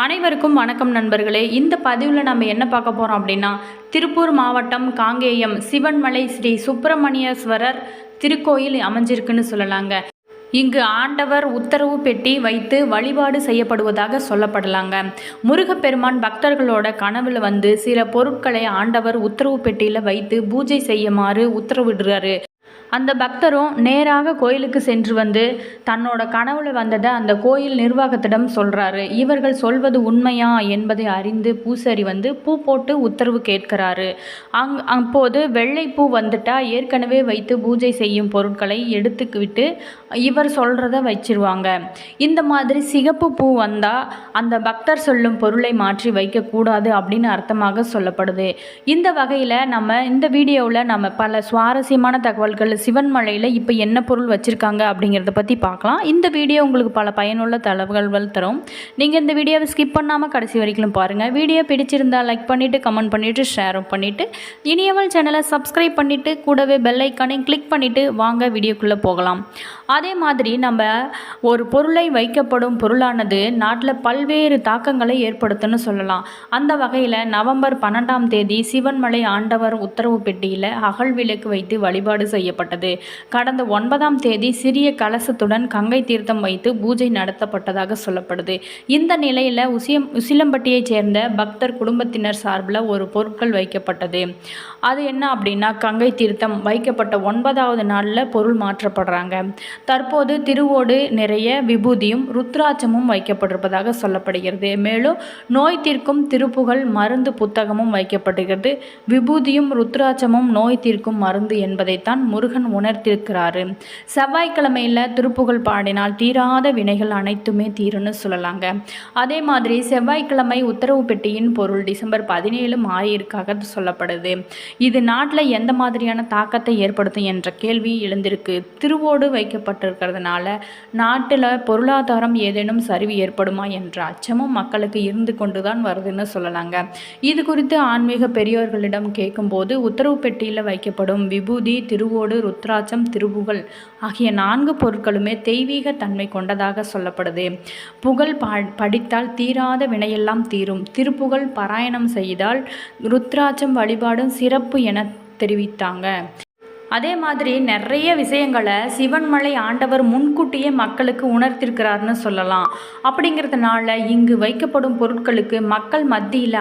அனைவருக்கும் வணக்கம் நண்பர்களே. இந்த பதிவில் நம்ம என்ன பார்க்க போகிறோம் அப்படின்னா, திருப்பூர் மாவட்டம் காங்கேயம் சிவன்மலை ஸ்ரீ சுப்பிரமணியேஸ்வரர் திருக்கோயில் அமைஞ்சிருக்குன்னு சொல்லலாங்க. இங்கு ஆண்டவர் உத்தரவு பெட்டி வைத்து வழிபாடு செய்யப்படுவதாக சொல்லப்படலாங்க. முருகப்பெருமான் பக்தர்களோட கனவுல சில பொருட்களை ஆண்டவர் உத்தரவு பெட்டியில் வைத்து பூஜை செய்யுமாறு உத்தரவிடுறாரு. அந்த பக்தரும் நேராக கோயிலுக்கு சென்று தன்னோட கனவுல வந்ததை அந்த கோயில் நிர்வாகத்திடம் சொல்கிறாரு. இவர்கள் சொல்வது உண்மையா என்பதை அறிந்து பூசாரி பூ போட்டு உத்தரவு கேட்கிறாரு. அப்போது வெள்ளை பூ வந்துட்டா ஏற்கனவே வைத்து பூஜை செய்யும் பொருட்களை எடுத்துக்கிட்டு இவர் சொல்கிறத வச்சிருவாங்க. இந்த மாதிரி சிகப்பு பூ வந்தால் அந்த பக்தர் சொல்லும் பொருளை மாற்றி வைக்கக்கூடாது அப்படின்னு அர்த்தமாக சொல்லப்படுது. இந்த வகையில் நம்ம இந்த வீடியோவில் நம்ம பல சுவாரஸ்யமான தகவல்கள் சிவன்மலையில் இப்போ என்ன பொருள் வச்சுருக்காங்க அப்படிங்கிறத பற்றி பார்க்கலாம். இந்த வீடியோ உங்களுக்கு பல பயனுள்ள தகவல்கள் தரும். நீங்கள் இந்த வீடியோவை ஸ்கிப் பண்ணாமல் கடைசி வரைக்கும் பாருங்கள். வீடியோ பிடிச்சிருந்தால் லைக் பண்ணிவிட்டு கமெண்ட் பண்ணிவிட்டு ஷேரும் பண்ணிவிட்டு இனியவள் சேனலை சப்ஸ்கிரைப் பண்ணிவிட்டு கூடவே பெல் ஐக்கானையும் கிளிக் பண்ணிவிட்டு வாங்க வீடியோக்குள்ளே போகலாம். அதே மாதிரி நம்ம ஒரு பொருளை வைக்கப்படும் பொருளானது நாட்டில் பல்வேறு தாக்கங்களை ஏற்படுத்துன்னு சொல்லலாம். அந்த வகையில் நவம்பர் 12 சிவன்மலை ஆண்டவர் உத்தரவு பெட்டியில் அகல் விளக்கு வைத்து வழிபாடு செய்யப்பட்டது. கடந்த 9 சிறிய கலசத்துடன் கங்கை தீர்த்தம் வைத்து பூஜை நடத்தப்பட்டதாக சொல்லப்படுது. இந்த நிலையில் உசிலம்பட்டியைச் சேர்ந்த பக்தர் குடும்பத்தினர் சார்பில் ஒரு பொருட்கள் வைக்கப்பட்டது. அது என்ன அப்படின்னா, கங்கை தீர்த்தம் வைக்கப்பட்ட 9வது நாளில் பொருள் மாற்றப்படுறாங்க. தற்போது திருவோடு நிறைய விபூதியும் ருத்ராட்சமும் வைக்கப்பட்டிருப்பதாக சொல்லப்படுகிறது. மேலும் நோய் தீர்க்கும் திருப்புகழ் மருந்து புத்தகமும் வைக்கப்படுகிறது. விபூதியும் ருத்ராட்சமும் நோய் தீர்க்கும் மருந்து என்பதைத்தான் முருகன் உணர்த்திருக்கிறாரு. செவ்வாய்க்கிழமையில் திருப்புகழ் பாடினால் தீராத வினைகள் அனைத்துமே தீருன்னு சொல்லலாங்க. அதே மாதிரி செவ்வாய்க்கிழமை உத்தரவு பெட்டியின் பொருள் டிசம்பர் 17 மாறியிருக்காக சொல்லப்படுது. இது நாட்டில் எந்த மாதிரியான தாக்கத்தை ஏற்படுத்தும் என்ற கேள்வி எழுந்திருக்கு. திருவோடு வைக்கப்பட்டிருக்கிறதுனால நாட்டில் பொருளாதாரம் ஏதேனும் சரிவு ஏற்படுமா என்ற அச்சமும் மக்களுக்கு இருந்து கொண்டுதான் வருதுன்னு சொல்லலாங்க. இது குறித்து ஆன்மீக பெரியோர்களிடம் கேட்கும்போது உத்தரவு பெட்டியில் வைக்கப்படும் விபூதி, திருவோடு, ருத்ராட்சம், திருப்புகழ் ஆகிய 4 பொருட்களுமே தெய்வீக தன்மை கொண்டதாக சொல்லப்படுது. புகழ் படித்தால் தீராத வினையெல்லாம் தீரும். திருப்புகழ் பாராயணம் செய்தால் ருத்ராட்சம் வழிபாடும் சிறப்பு என தெரிவித்தாங்க. அதே மாதிரி நிறைய விஷயங்களை சிவன்மலை ஆண்டவர் முன்கூட்டியே மக்களுக்கு உணர்த்திருக்கிறார்னு சொல்லலாம். அப்படிங்கிறதுனால இங்கு வைக்கப்படும் பொருட்களுக்கு மக்கள் மத்தியில்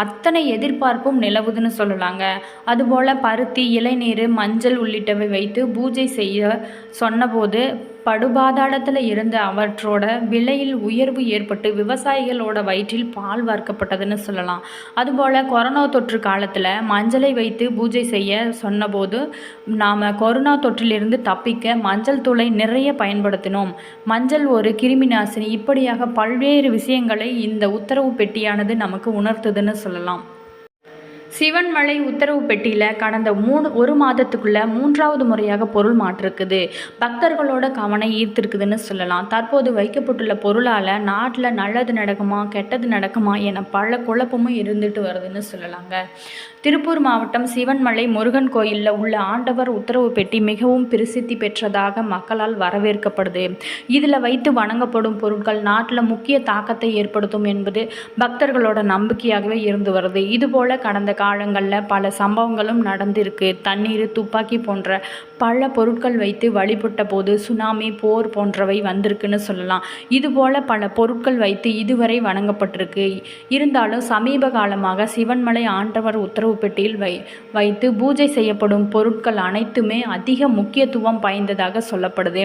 அத்தனை எதிர்பார்ப்பும் நிலவுதுன்னு சொல்லலாங்க. அதுபோல் பருத்தி, இளநீர், மஞ்சள் உள்ளிட்டவை வைத்து பூஜை செய்ய சொன்னபோது படுபாதாளத்தில் இருந்த அவற்றோட விலையில் உயர்வு ஏற்பட்டு விவசாயிகளோட வயிற்றில் பால் வார்க்கப்பட்டதுன்னு சொல்லலாம். அதுபோல் கொரோனா தொற்று காலத்தில் மஞ்சளை வைத்து பூஜை செய்ய சொன்னபோது நாம் கொரோனா தொற்றிலிருந்து தப்பிக்க மஞ்சள் தூளை நிறைய பயன்படுத்தினோம். மஞ்சள் ஒரு கிருமி நாசினி. இப்படியாக பல்வேறு விஷயங்களை இந்த உத்தரவு பெட்டியானது நமக்கு உணர்த்துதுன்னு சொல்லலாம். சிவன்மலை உத்தரவு பெட்டியில் கடந்த 1 மாதத்துக்குள்ளே 3வது முறையாக பொருள் மாற்றிருக்குது. பக்தர்களோட கவனம் ஈர்த்திருக்குதுன்னு சொல்லலாம். தற்போது வைக்கப்பட்டுள்ள பொருளால் நாட்டில் நல்லது நடக்குமா கெட்டது நடக்குமா என பல குழப்பமும் இருந்துட்டு வருதுன்னு சொல்லலாங்க. திருப்பூர் மாவட்டம் சிவன்மலை முருகன் கோயிலில் உள்ள ஆண்டவர் உத்தரவு பெட்டி மிகவும் பிரசித்தி பெற்றதாக மக்களால் வரவேற்கப்படுது. இதில் வைத்து வணங்கப்படும் பொருட்கள் நாட்டில் முக்கிய தாக்கத்தை ஏற்படுத்தும் என்பது பக்தர்களோட நம்பிக்கையாகவே இருந்து வருது. இதுபோல் கடந்த காலங்களில் பல சம்பவங்களும் நடந்திருக்கு. தண்ணீர், துப்பாக்கி போன்ற பல பொருட்கள் வைத்து வழிபட்ட போது சுனாமி, போர் போன்றவை வந்திருக்குன்னு சொல்லலாம். இதுபோல் பல பொருட்கள் வைத்து இதுவரை வணங்கப்பட்டிருக்கு. இருந்தாலும் சமீப காலமாக சிவன்மலை ஆண்டவர் உத்தரவு பெட்டியில் வைத்து பூஜை செய்யப்படும் பொருட்கள் அனைத்துமே அதிக முக்கியத்துவம் வாய்ந்ததாக சொல்லப்படுது.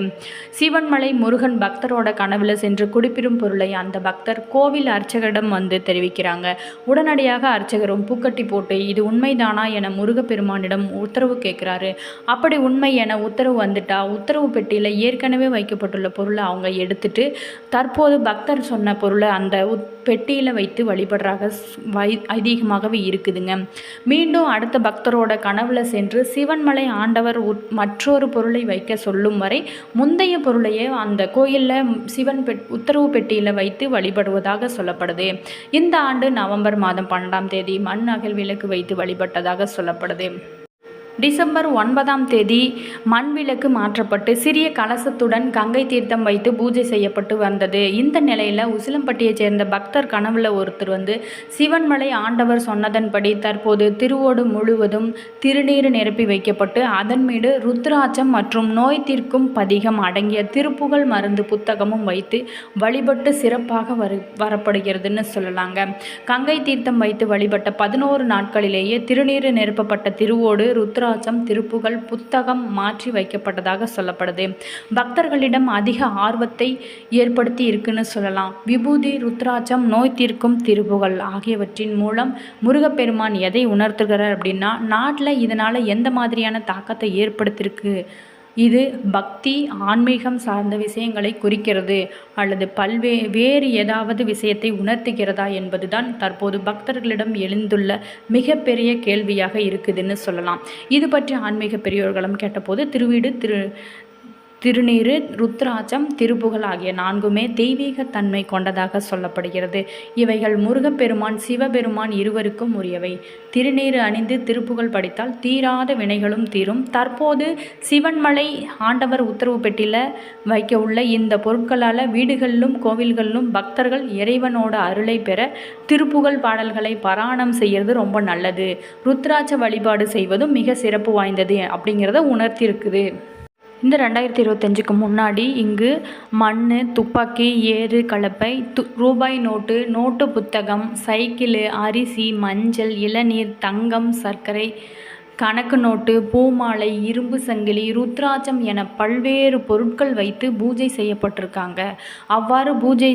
சிவன்மலை முருகன் பக்தரோட கனவுல சென்று குடிப்பிடும் பொருளை அந்த பக்தர் கோவில் அர்ச்சகரிடம் தெரிவிக்கிறாங்க. உடனடியாக அர்ச்சகரும் பூக்கட்டி போட்டு இது உண்மைதானா என முருகப்பெருமானிடம் உத்தரவு கேட்கிறாரு. அப்படி உண்மை என உத்தரவு வந்துட்டா உத்தரவு பெட்டியில் ஏற்கனவே வைக்கப்பட்டுள்ள பொருளை அவங்க எடுத்துட்டு தற்போது பக்தர் சொன்ன பொருளை அந்த பெட்டியில் வைத்து வழிபடுறாங்க ஐதீகமாகவே இருக்குதுங்க. மீண்டும் அடுத்த பக்தரோட கனவுல சென்று சிவன்மலை ஆண்டவர் மற்றொரு பொருளை வைக்க சொல்லும் வரை முந்தைய பொருளையே அந்த கோயிலில் உத்தரவு பெட்டியில் வைத்து வழிபடுவதாக சொல்லப்படுது. இந்த ஆண்டு நவம்பர் 12 மண் அகல் விளக்கு வைத்து வழிபட்டதாக சொல்லப்படுது. டிசம்பர் 9ஆம் தேதி மண் விளக்கு மாற்றப்பட்டு சிறிய கலசத்துடன் கங்கை தீர்த்தம் வைத்து பூஜை செய்யப்பட்டு வந்தது. இந்த நிலையில் உசிலம்பட்டியைச் சேர்ந்த பக்தர் கனவுல ஒருத்தர் சிவன்மலை ஆண்டவர் சொன்னதன்படி தற்போது திருவோடு முழுவதும் திருநீர் நிரப்பி வைக்கப்பட்டு அதன் மீது ருத்ராட்சம் மற்றும் நோய் தீர்க்கும் பதிகம் அடங்கிய திருப்புகழ் மருந்து புத்தகமும் வைத்து வழிபட்டு சிறப்பாக வரப்படுகிறதுன்னு சொல்லலாங்க. கங்கை தீர்த்தம் வைத்து வழிபட்ட 11 நாட்களிலேயே திருநீர் நிரப்பப்பட்ட திருவோடு ருத்ராட்சம் திருப்புகழ் புத்தகம் மாற்றி வைக்கப்பட்டதாக சொல்லப்படுது. பக்தர்களிடம் அதிக ஆர்வத்தை ஏற்படுத்தி இருக்குன்னு சொல்லலாம். விபூதி, ருத்ராட்சம், நோய் தீர்க்கும் திருப்புகழ் ஆகியவற்றின் மூலம் முருகப்பெருமான் எதை உணர்த்துகிறார் அப்படின்னா, நாட்டில் இதனால் எந்த மாதிரியான தாக்கத்தை ஏற்படுத்தியிருக்கு, இது பக்தி ஆன்மீகம் சார்ந்த விஷயங்களை குறிக்கிறது அல்லது வேறு ஏதாவது விஷயத்தை உணர்த்துகிறதா என்பதுதான் தற்போது பக்தர்களிடம் எழுந்துள்ள மிகப்பெரிய கேள்வியாக இருக்குதுன்னு சொல்லலாம். இது பற்றி ஆன்மீக பெரியோர்களும் கேட்டபோது திருவீடு, திருநீறு, ருத்ராட்சம், திருப்புகழ் ஆகிய 4மே தெய்வீக தன்மை கொண்டதாக சொல்லப்படுகிறது. இவைகள் முருகப்பெருமான், சிவபெருமான் இருவருக்கும் உரியவை. திருநீறு அணிந்து திருப்புகழ் படித்தால் தீராத வினைகளும் தீரும். தற்போது சிவன்மலை ஆண்டவர் உத்தரவு பெட்டியில் வைக்க உள்ள இந்த பொருட்களால் வீடுகளிலும் கோவில்களிலும் பக்தர்கள் இறைவனோட அருளை பெற திருப்புகழ் பாடல்களை பாராயணம் செய்கிறது ரொம்ப நல்லது. ருத்ராட்ச வழிபாடு செய்வதும் மிக சிறப்பு வாய்ந்தது அப்படிங்கிறத உணர்த்தியிருக்குது. இந்த 2025க்கு முன்னாடி இங்கு மண், துப்பாக்கி, ஏறு, கலப்பை, ரூபாய் நோட்டு புத்தகம், சைக்கிள், அரிசி, மஞ்சள், இளநீர், தங்கம், சர்க்கரை, கணக்கு நோட்டு, பூமாலை, இரும்பு சங்கிலி, ருத்ராட்சம் என பல்வேறு பொருட்கள் வைத்து பூஜை செய்யப்பட்டிருக்காங்க. அவ்வாறு பூஜை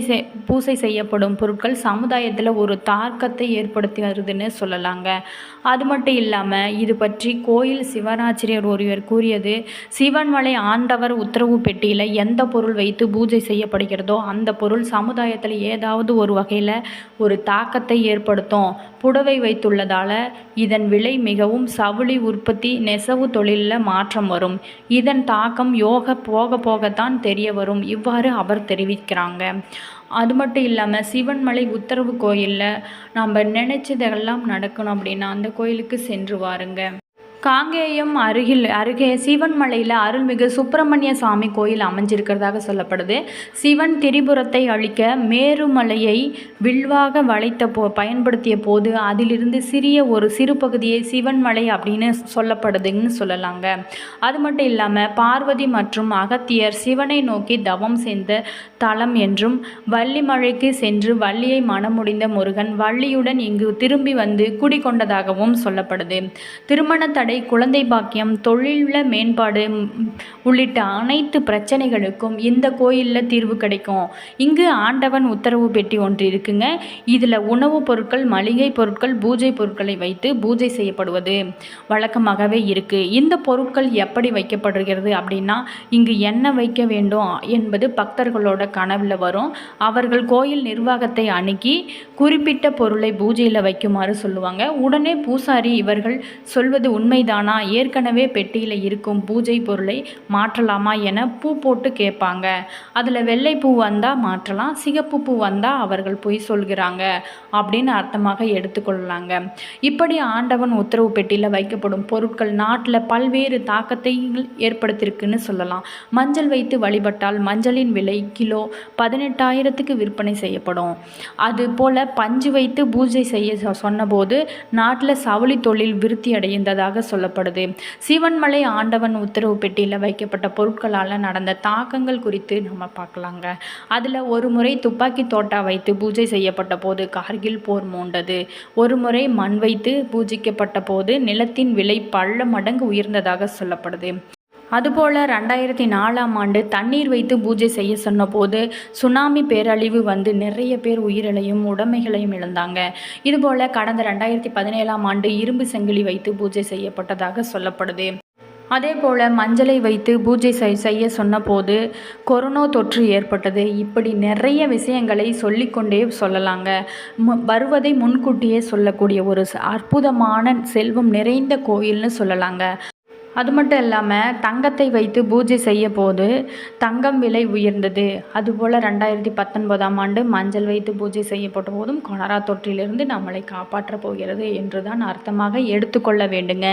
செய்யப்படும் பொருட்கள் சமுதாயத்தில் ஒரு தாக்கத்தை ஏற்படுத்தி வருதுன்னு சொல்லலாங்க. அது மட்டும் இல்லாமல் இது பற்றி கோயில் சிவராச்சிரியர் ஒருவர் கூறியது, சிவன்மலை ஆண்டவர் உத்தரவு பெட்டியில் எந்த பொருள் வைத்து பூஜை செய்யப்படுகிறதோ அந்த பொருள் சமுதாயத்தில் ஏதாவது ஒரு வகையில் ஒரு தாக்கத்தை ஏற்படுத்தும். புடவை வைத்துள்ளதால் இதன் விலை மிகவும் சவுளி உற்பத்தி நெசவு தொழிலில் மாற்றம் வரும். இதன் தாக்கம் போக போகத்தான் தெரிய வரும். இவ்வாறு அவர் தெரிவிக்கிறாங்க. அது மட்டும் இல்லாமல் சிவன்மலை உத்தரவு கோயிலில் நம்ம நினைச்சதெல்லாம் நடக்கணும் அப்படின்னா அந்த கோயிலுக்கு சென்று வாருங்க. காங்கேயம் அருகே சிவன்மலையில் அருள்மிகு சுப்பிரமணிய சுவாமி கோயில் அமைஞ்சிருக்கிறதாக சொல்லப்படுது. சிவன் திரிபுரத்தை அழிக்க மேருமலையை வில்வாக பயன்படுத்திய போது அதிலிருந்து ஒரு சிறு பகுதியை சிவன்மலை அப்படின்னு சொல்லப்படுதுன்னு சொல்லலாங்க. அது மட்டும் இல்லாமல் பார்வதி மற்றும் அகத்தியர் சிவனை நோக்கி தவம் செய்த தலம் என்றும், வள்ளிமலைக்கு சென்று வள்ளியை மணமுடிந்த முருகன் வள்ளியுடன் இங்கு திரும்பி வந்து குடிகொண்டதாகவும் சொல்லப்படுது. திருமண தடை, குழந்தை பாக்கியம், தொழில மேம்பாடு உள்ளிட்ட அனைத்து பிரச்சனைகளுக்கும் இந்த கோயிலில் தீர்வு கிடைக்கும். இங்கு ஆண்டவன் உத்தரவு பெட்டி ஒன்று இருக்குங்க. இதில் உணவுப் பொருட்கள், மளிகை பொருட்கள், பூஜை பொருட்களை வைத்து பூஜை செய்யப்படுவது வழக்கமாகவே இருக்குது. இந்த பொருட்கள் எப்படி வைக்கப்படுகிறது அப்படின்னா, இங்கு என்ன வைக்க வேண்டும் என்பது பக்தர்களோட கனவில் வரும். அவர்கள் கோயில் நிர்வாகத்தை அணுகி குறிப்பிட்ட பொருளை பூஜையில் வைக்குமாறு சொல்லுவாங்க. உடனே பூசாரி இவர்கள் சொல்வது உண்மைதானா, ஏற்கனவே பெட்டியில் இருக்கும் பூஜை பொருளை மாற்றலாமா என பூ போட்டு கேட்பாங்க. அதில் வெள்ளை பூ வந்தால் மாற்றலாம், சிகப்பு பூ வந்தால் அவர்கள் பொய் சொல்கிறாங்க அப்படின்னு அர்த்தமாக எடுத்துக்கொள்ளலாங்க. இப்படி ஆண்டவன் உத்தரவு பெட்டியில் வைக்கப்படும் பொருட்கள் நாட்டில் பல்வேறு தாக்கத்தை ஏற்படுத்தியிருக்குன்னு சொல்லலாம். மஞ்சள் வைத்து வழிபட்டால் மஞ்சளின் விலை கிலோ 18,000க்கு விற்பனை செய்யப்படும். அதுபோல் பஞ்சு வைத்து பூஜை செய்ய சொன்னபோது நாட்டில் சவுளி தொழில் விருத்தி அடைந்ததாக சொல்லப்படுது. சிவன்மலை ஆண்டவன் உத்தரவு பெட்டியில் வைக்கப்பட்ட பொருட்களால் நடந்த தாக்கங்கள் குறித்து நம்ம பார்க்கலாங்க. அதில் ஒரு முறை துப்பாக்கி தோட்டா வைத்து பூஜை செய்யப்பட்ட போது கார்கில் போர் மூண்டது. ஒரு முறை மண் வைத்து பூஜிக்கப்பட்ட போது நிலத்தின் விலை பல மடங்கு உயர்ந்ததாக சொல்லப்படுது. அதுபோல் 2004ஆம் ஆண்டு தண்ணீர் வைத்து பூஜை செய்ய சொன்னபோது சுனாமி பேரழிவு வந்து நிறைய பேர் உயிரிழையும் உடைமைகளையும் இழந்தாங்க. இதுபோல் கடந்த 2017ஆம் ஆண்டு இரும்பு சங்கிலி வைத்து பூஜை செய்யப்பட்டதாக சொல்லப்படுது. அதே போல் மஞ்சளை வைத்து பூஜை செய்ய சொன்னபோது கொரோனா தொற்று ஏற்பட்டது. இப்படி நிறைய விஷயங்களை சொல்லிக்கொண்டே சொல்லலாங்க. வருவதை முன்கூட்டியே சொல்லக்கூடிய ஒரு அற்புதமான செல்வம் நிறைந்த கோயில்னு சொல்லலாங்க. அது மட்டும் இல்லாமல் தங்கத்தை வைத்து பூஜை செய்ய போது தங்கம் விலை உயர்ந்தது. அதுபோல் 2019ஆம் ஆண்டு மஞ்சள் வைத்து பூஜை செய்யப்பட்ட போதும் கொலரா தொற்றிலிருந்து நம்மளை காப்பாற்றப் போகிறது என்று தான் அர்த்தமாக எடுத்துக்கொள்ள வேண்டுங்க.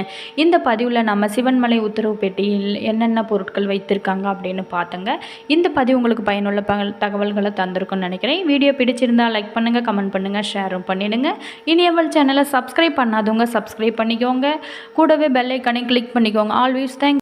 இந்த பதிவில் நம்ம சிவன்மலை உத்தரவு பெட்டியில் என்னென்ன பொருட்கள் வைத்திருக்காங்க அப்படின்னு பார்த்துங்க. இந்த பதிவு உங்களுக்கு பயனுள்ள தகவல்களை தந்திருக்குன்னு நினைக்கிறேன். வீடியோ பிடிச்சிருந்தால் லைக் பண்ணுங்கள், கமெண்ட் பண்ணுங்கள், ஷேரும் பண்ணிடுங்க. இனியவள் சேனலை சப்ஸ்கிரைப் பண்ணாதவங்க சப்ஸ்கிரைப் பண்ணிக்கோங்க. கூடவே பெல் ஐக்கானை கிளிக் பண்ணிக்கோங்க. Always thank